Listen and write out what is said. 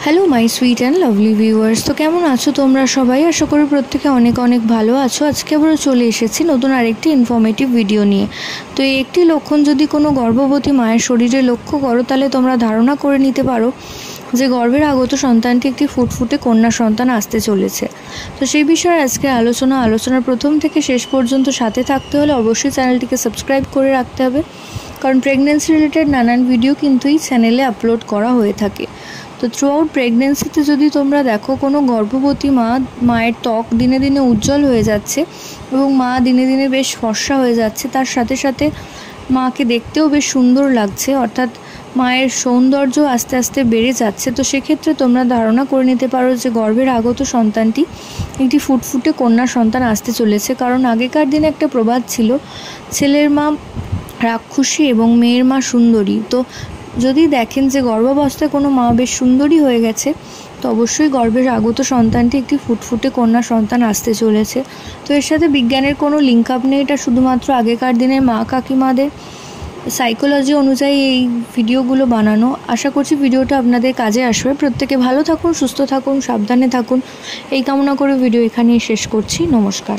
Hello my sweet and lovely viewers, তো কেমন আছো তোমরা সবাই? আশা করি প্রত্যেকে অনেক অনেক ভালো আছো। আজকে আবার চলে এসেছি নতুন আরেকটি ইনফরমেটিভ ভিডিও নিয়ে। তো এই একটি লক্ষণ যদি কোনো গর্ভবতী মায়ের শরীরে লক্ষ্য করো, তাহলে তোমরা ধারণা করে নিতে পারো যে গর্ভের আগত সন্তানটি একটি ফুটফুটে কন্যা সন্তান আসতে চলেছে। তো সেই বিষয়ে আজকে আলোচনার প্রথম থেকে শেষ পর্যন্ত সাথে থাকতে হলে অবশ্যই চ্যানেলটিকে সাবস্ক্রাইব করে রাখতে হবে, কারণ প্রেগনেন্সি রিলেটেড নানান ভিডিও কিন্তু এই চ্যানেলে আপলোড করা হয়ে থাকে। তো থ্রু আউট প্রেগনেন্সিতে যদি তোমরা দেখো কোনো গর্ভবতী মায়ের ত্বক দিনে দিনে উজ্জ্বল হয়ে যাচ্ছে এবং মা দিনে দিনে বেশ ফর্সা হয়ে যাচ্ছে, তার সাথে সাথে মাকে দেখতেও বেশ সুন্দর লাগছে, অর্থাৎ মায়ের সৌন্দর্য আস্তে আস্তে বেড়ে যাচ্ছে। তো সেক্ষেত্রে তোমরা ধারণা করে নিতে পারো যে গর্ভের আগত সন্তানটি একটি ফুটফুটে কন্যা সন্তান আসতে চলেছে। কারণ আগেকার দিনে একটা প্রবাদ ছিল, ছেলের মা রাক্ষসী এবং মেয়ের মা সুন্দরী। তো যদি দেখেন যে গর্ভাবস্থায় কোনো মা বেশ সুন্দরী হয়ে গেছে, তো অবশ্যই গর্ভের আগত সন্তানটি একটি ফুটফুটে কন্যা সন্তান আসতে চলেছে। তো এর সাথে বিজ্ঞানের কোনো লিঙ্ক আপ নেই, এটা শুধুমাত্র আগেকার দিনের মা কাকিমাদের সাইকোলজি অনুযায়ী এই ভিডিওগুলো বানানো। আশা করছি ভিডিওটা আপনাদের কাজে আসবে। প্রত্যেকে ভালো থাকুন, সুস্থ থাকুন, সাবধানে থাকুন, এই কামনা করে ভিডিও এখানেই শেষ করছি। নমস্কার।